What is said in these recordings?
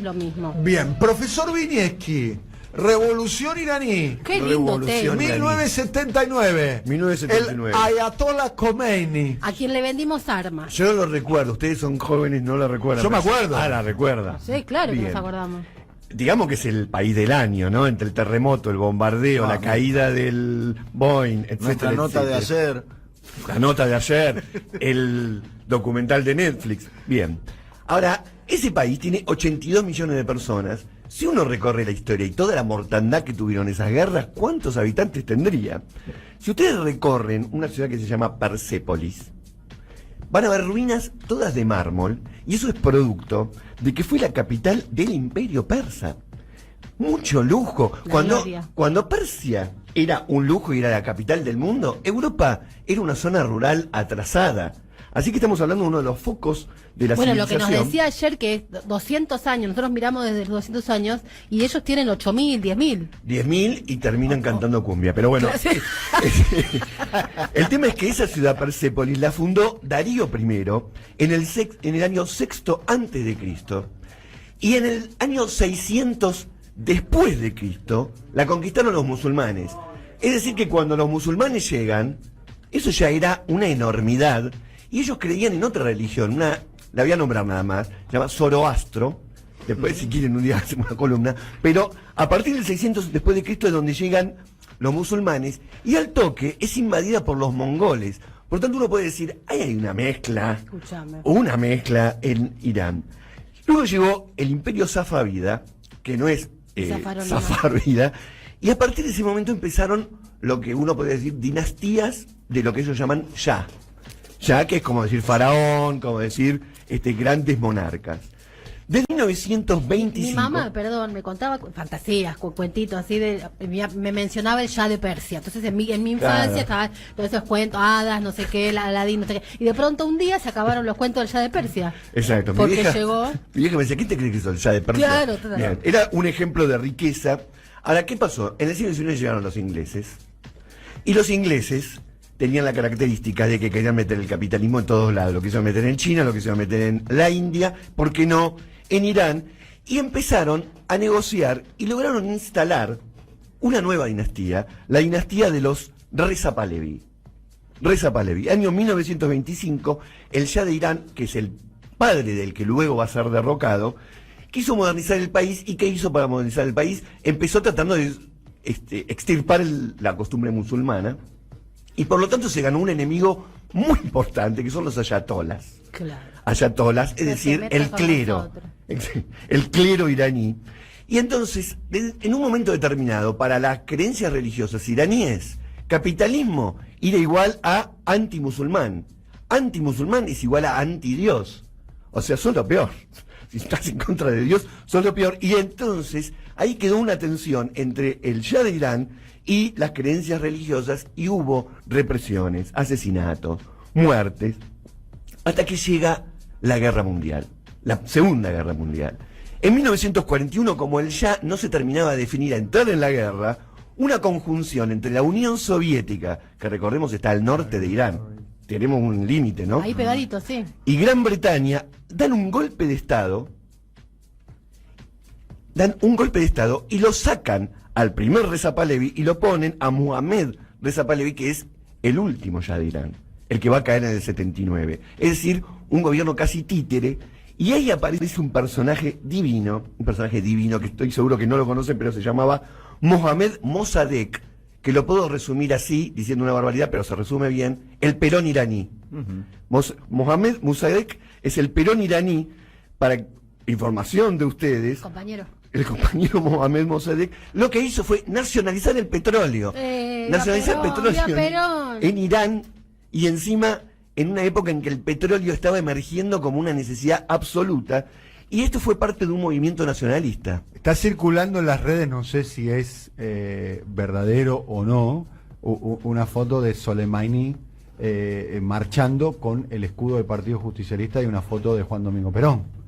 es lo mismo. Bien, profesor Vinieski, Revolución iraní. Qué lindo Revolución tema. 1979. 1979. El Ayatollah Khomeini. A quien le vendimos armas. Yo lo recuerdo, ustedes son jóvenes, no la recuerdan. Yo me acuerdo. Ah, la recuerda. Sí, claro que Bien. nos acordamos. Digamos que es el país del año, ¿no? Entre el terremoto, el bombardeo, la caída del Boeing, etcétera. Nuestra nota de etcétera. ayer. La nota de ayer, el documental de Netflix. Bien. Ahora, ese país tiene 82 millones de personas. Si uno recorre la historia y toda la mortandad que tuvieron esas guerras, ¿cuántos habitantes tendría? Si ustedes recorren una ciudad que se llama Persépolis, van a ver ruinas todas de mármol, y eso es producto de que fue la capital del Imperio Persa. Mucho lujo. La gloria. Cuando Persia era un lujo y era la capital del mundo, Europa era una zona rural atrasada. Así que estamos hablando de uno de los focos de la Bueno, lo que civilización. nos decía ayer que es 200 años, nosotros miramos desde los 200 años y ellos tienen 8.000, 10.000. 10.000 y terminan cantando cumbia. Pero bueno, el tema es que esa ciudad Persépolis la fundó Darío I en el año sexto antes de Cristo, y en el año 600 después de Cristo la conquistaron los musulmanes. Es decir que cuando los musulmanes llegan, eso ya era una enormidad, y ellos creían en otra religión, la voy a nombrar nada más, se llama Zoroastro. Después, si quieren, un día hacemos una columna. Pero a partir del 600 después de Cristo es donde llegan los musulmanes, y al toque es invadida por los mongoles. Por tanto, uno puede decir, ahí hay una mezcla, Escúchame. una mezcla en Irán. Luego llegó el Imperio Safávida, que no es Safávida, y a partir de ese momento empezaron lo que uno puede decir dinastías de lo que ellos llaman Shah. Shah, que es como decir faraón, como decir grandes monarcas. Desde 1925... Mi mamá, perdón, me contaba fantasías, cuentitos así de... Me mencionaba el Shah de Persia. Entonces en mi infancia Claro. estaban todos esos cuentos, hadas, no sé qué, Aladín, no sé qué. Y de pronto un día se acabaron los cuentos del Shah de Persia. Exacto. Porque llegó... Mi vieja me decía, ¿quién te crees que sos el Shah de Persia? Claro, total. Bien, era un ejemplo de riqueza. Ahora, ¿qué pasó? En el siglo XIX llegaron los ingleses. Y los ingleses tenían la característica de que querían meter el capitalismo en todos lados. Lo quisieron meter en China, lo quisieron meter en la India, ¿por qué no en Irán? Y empezaron a negociar y lograron instalar una nueva dinastía, la dinastía de los Reza Pahlaví. Reza Pahlaví. Año 1925, el Shah de Irán, que es el padre del que luego va a ser derrocado, quiso modernizar el país. ¿Y qué hizo para modernizar el país? Empezó tratando de extirpar la costumbre musulmana, y por lo tanto se ganó un enemigo muy importante, que son los ayatolas. Claro. Ayatolas, es No se decir, meta el con clero. nosotros. El clero iraní. Y entonces, en un momento determinado, para las creencias religiosas iraníes, capitalismo era igual a antimusulmán. Antimusulmán es igual a antidios. O sea, son lo peor. Si estás en contra de Dios, son lo peor. Y entonces, ahí quedó una tensión entre el Shah de Irán y las creencias religiosas, y hubo represiones, asesinatos, muertes, hasta que llega la Guerra Mundial, la Segunda Guerra Mundial. En 1941, como el Shah no se terminaba de definir a entrar en la guerra, una conjunción entre la Unión Soviética, que recordemos está al norte de Irán, tenemos un límite, ¿no? Ahí pegadito, sí. Y Gran Bretaña dan un golpe de Estado, y lo sacan al primer Reza Pahlaví y lo ponen a Mohammad Reza Pahlaví, que es el último Shah de Irán, el que va a caer en el 79. Es decir, un gobierno casi títere, y ahí aparece un personaje divino que estoy seguro que no lo conocen, pero se llamaba Mohammad Mossadegh, que lo puedo resumir así, diciendo una barbaridad, pero se resume bien: el Perón iraní. Mohammad Mossadegh es el Perón iraní. Para información de ustedes, Compañero. el compañero Mohammad Mossadegh lo que hizo fue nacionalizar el petróleo. Nacionalizar el petróleo en Irán, y encima en una época en que el petróleo estaba emergiendo como una necesidad absoluta, y esto fue parte de un movimiento nacionalista. Está circulando en las redes, no sé si es verdadero o no, una foto de Soleimani marchando con el escudo del Partido Justicialista y una foto de Juan Domingo Perón.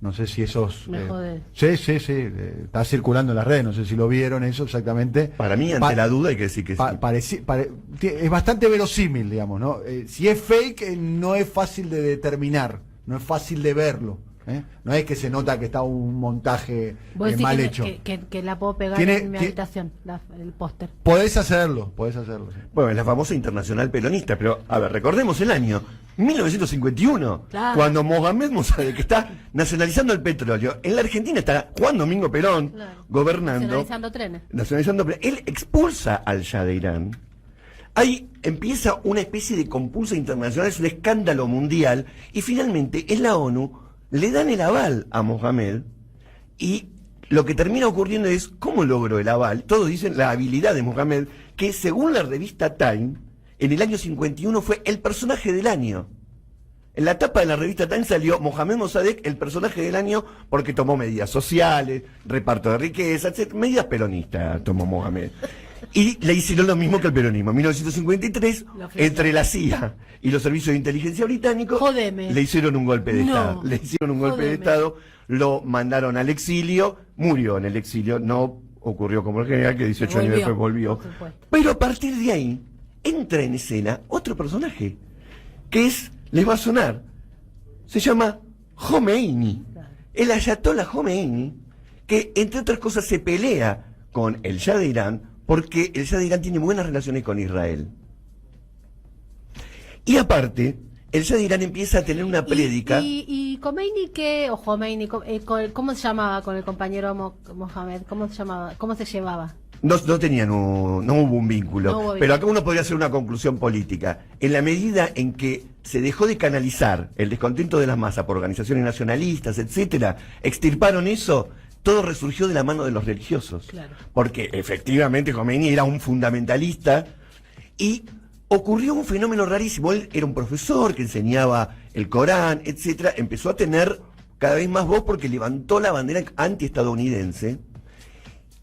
No sé si esos... Me jodés. Sí, está circulando en las redes, no sé si lo vieron eso exactamente. Para mí, ante la duda, hay que decir que sí. Es bastante verosímil, digamos, ¿no? Si es fake, no es fácil de determinar, no es fácil de verlo. No es que se nota que está un montaje Vos decís mal que, hecho. que la puedo pegar Tiene- en mi tiene- habitación, el póster. Podés hacerlo, sí. Bueno, es la famosa internacional peronista, pero a ver, recordemos el año 1951, Claro. cuando Mohamed Mossadegh está nacionalizando el petróleo. En la Argentina está Juan Domingo Perón Claro. gobernando. Nacionalizando trenes. Nacionalizando, él expulsa al Shah de Irán. Ahí empieza una especie de compulsa internacional, es un escándalo mundial, y finalmente en la ONU le dan el aval a Mohamed, y lo que termina ocurriendo es, ¿cómo logró el aval? Todos dicen la habilidad de Mohamed, que según la revista Time, en el año 51 fue el personaje del año. En la tapa de la revista Time salió Mohamed Mossadegh, el personaje del año, porque tomó medidas sociales, reparto de riqueza, etc. Medidas peronistas tomó Mohamed. Y le hicieron lo mismo que el peronismo. En 1953, Lo fue. entre la CIA y los servicios de inteligencia británicos, Jodeme. le hicieron un golpe de No. Estado. Le hicieron un golpe de Jodeme. Estado, lo mandaron al exilio, murió en el exilio, no ocurrió como el general que 18 años Volvió, después volvió. por supuesto. Pero a partir de ahí, entra en escena otro personaje, que es, les va a sonar, se llama Khomeini. El ayatollah Khomeini, que entre otras cosas se pelea con el Shah de Irán, porque el Shah de Irán tiene buenas relaciones con Israel. Y aparte, el Shah de Irán empieza a tener una prédica. ¿Y Khomeini qué? O Khomeini, ¿cómo se llamaba con el compañero Mohamed? ¿Cómo se llamaba? ¿Cómo se llevaba? No tenían no hubo un vínculo. No hubo Pero vínculo. acá uno podría hacer una conclusión política. En la medida en que se dejó de canalizar el descontento de las masas por organizaciones nacionalistas, etcétera, extirparon eso, todo resurgió de la mano de los religiosos. Claro. Porque efectivamente Khomeini era un fundamentalista y ocurrió un fenómeno rarísimo. Él era un profesor que enseñaba el Corán, etcétera. Empezó a tener cada vez más voz porque levantó la bandera antiestadounidense.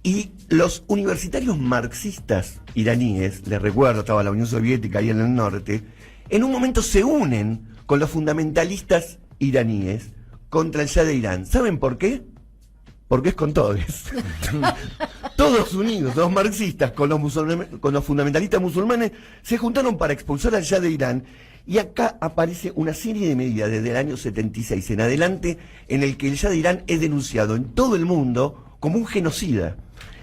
Y los universitarios marxistas iraníes, les recuerdo, estaba la Unión Soviética ahí en el norte, en un momento se unen con los fundamentalistas iraníes contra el Shah de Irán. ¿Saben por qué? Porque es con todos. Todos unidos, los marxistas con los fundamentalistas musulmanes, se juntaron para expulsar al Shah de Irán. Y acá aparece una serie de medidas desde el año 76 en adelante, en el que el Shah de Irán es denunciado en todo el mundo como un genocida.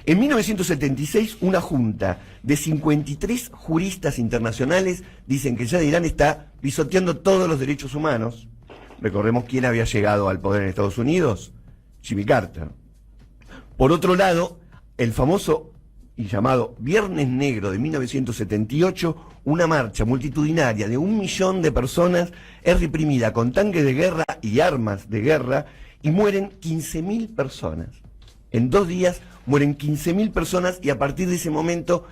En 1976, una junta de 53 juristas internacionales dicen que el Shah de Irán está pisoteando todos los derechos humanos. Recordemos quién había llegado al poder en Estados Unidos: Jimmy Carter. Por otro lado, el famoso y llamado Viernes Negro de 1978, una marcha multitudinaria de 1 millón de personas es reprimida con tanques de guerra y armas de guerra y mueren 15.000 personas. En 2 días mueren 15.000 personas y a partir de ese momento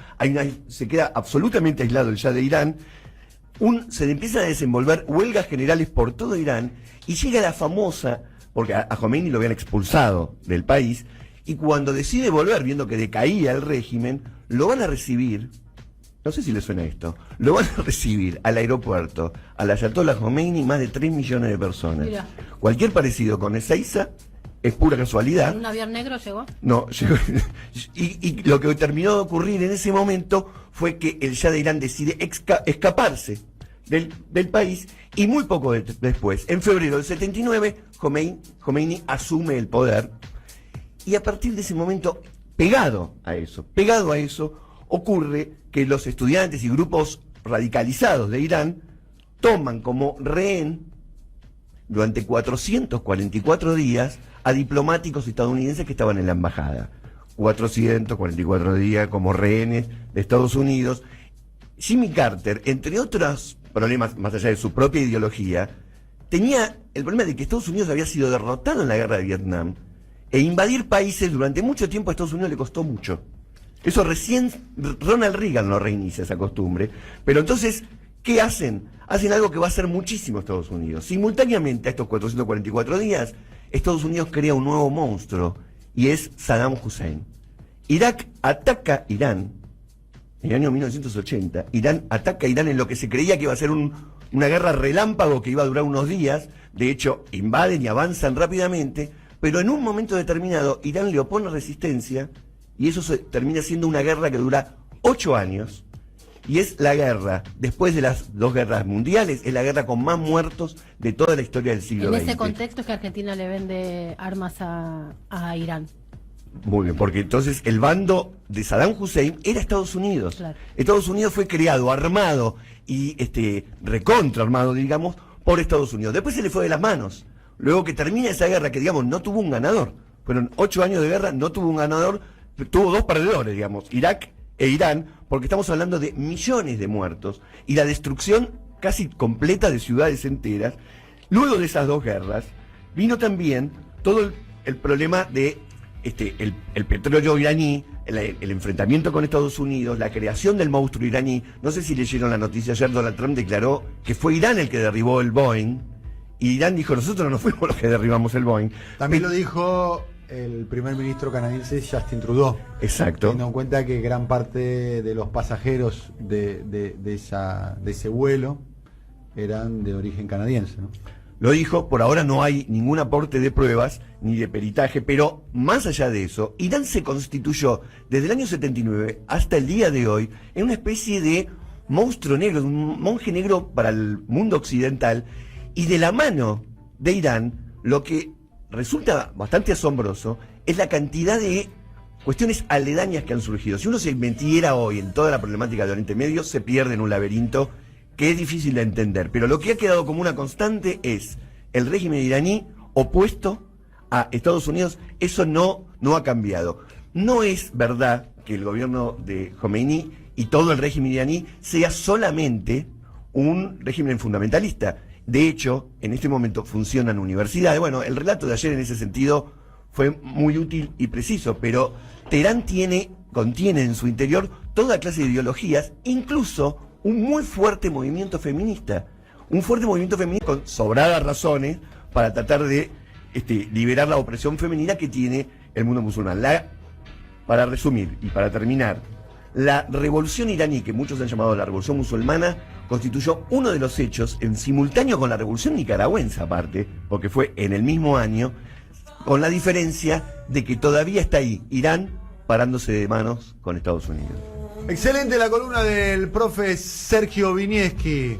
se queda absolutamente aislado el Shah de Irán. Se empiezan a desenvolver huelgas generales por todo Irán y llega la famosa, porque a Khomeini lo habían expulsado del país, y cuando decide volver, viendo que decaía el régimen, lo van a recibir, no sé si le suena esto, lo van a recibir al aeropuerto, al ayatollah Khomeini, más de 3 millones de personas. Mirá. Cualquier parecido con Ezeiza es pura casualidad. ¿Un avión negro llegó? No, llegó, y lo que terminó de ocurrir en ese momento fue que el Shah de Irán decide escaparse del país, y muy poco después, en febrero del 79, Khomeini asume el poder, y a partir de ese momento, pegado a eso, ocurre que los estudiantes y grupos radicalizados de Irán toman como rehén durante 444 días a diplomáticos estadounidenses que estaban en la embajada. 444 días como rehenes de Estados Unidos. Jimmy Carter, entre otros problemas, más allá de su propia ideología, tenía el problema de que Estados Unidos había sido derrotado en la guerra de Vietnam, e invadir países durante mucho tiempo a Estados Unidos le costó mucho. Eso recién Ronald Reagan lo reinicia, esa costumbre. Pero entonces, ¿qué hacen? Hacen algo que va a hacer muchísimo Estados Unidos. Simultáneamente a estos 444 días, Estados Unidos crea un nuevo monstruo, y es Saddam Hussein. Irak ataca Irán. En el año 1980, Irán ataca a Irán en lo que se creía que iba a ser una guerra relámpago que iba a durar unos días. De hecho, invaden y avanzan rápidamente, pero en un momento determinado Irán le opone resistencia y eso termina siendo una guerra que dura 8 años, y es la guerra, después de las 2 guerras mundiales, es la guerra con más muertos de toda la historia del siglo En XX. ese contexto es que Argentina le vende armas a Irán. Muy bien, porque entonces el bando de Saddam Hussein era Estados Unidos. Claro. Estados Unidos fue creado, armado y recontra armado, digamos, por Estados Unidos. Después se le fue de las manos. Luego que termina esa guerra, que digamos no tuvo un ganador. Fueron 8 años de guerra, no tuvo un ganador, tuvo 2 perdedores, digamos, Irak e Irán, porque estamos hablando de millones de muertos y la destrucción casi completa de ciudades enteras. Luego de esas 2 guerras, vino también todo el problema de el petróleo iraní, el enfrentamiento con Estados Unidos, la creación del monstruo iraní. No sé si leyeron la noticia ayer, Donald Trump declaró que fue Irán el que derribó el Boeing, y Irán dijo, nosotros no fuimos los que derribamos el Boeing. También lo dijo el primer ministro canadiense Justin Trudeau. Exacto. Teniendo en cuenta que gran parte de los pasajeros de ese vuelo eran de origen canadiense, ¿no? Lo dijo, por ahora no hay ningún aporte de pruebas ni de peritaje, pero más allá de eso, Irán se constituyó desde el año 79 hasta el día de hoy en una especie de monstruo negro, un monje negro para el mundo occidental, y de la mano de Irán, lo que resulta bastante asombroso es la cantidad de cuestiones aledañas que han surgido. Si uno se metiera hoy en toda la problemática de Oriente Medio, se pierde en un laberinto que es difícil de entender, pero lo que ha quedado como una constante es el régimen iraní opuesto a Estados Unidos. Eso no ha cambiado. No es verdad que el gobierno de Khomeini y todo el régimen iraní sea solamente un régimen fundamentalista. De hecho, en este momento funcionan universidades. Bueno, el relato de ayer en ese sentido fue muy útil y preciso, pero Teherán contiene en su interior toda clase de ideologías, incluso un muy fuerte movimiento feminista. Un fuerte movimiento feminista con sobradas razones para tratar de liberar la opresión femenina que tiene el mundo musulmán. Para resumir y para terminar, la revolución iraní, que muchos han llamado la revolución musulmana, constituyó uno de los hechos en simultáneo con la revolución nicaragüense aparte, porque fue en el mismo año, con la diferencia de que todavía está ahí Irán parándose de manos con Estados Unidos. Excelente la columna del profe Sergio Vinieski.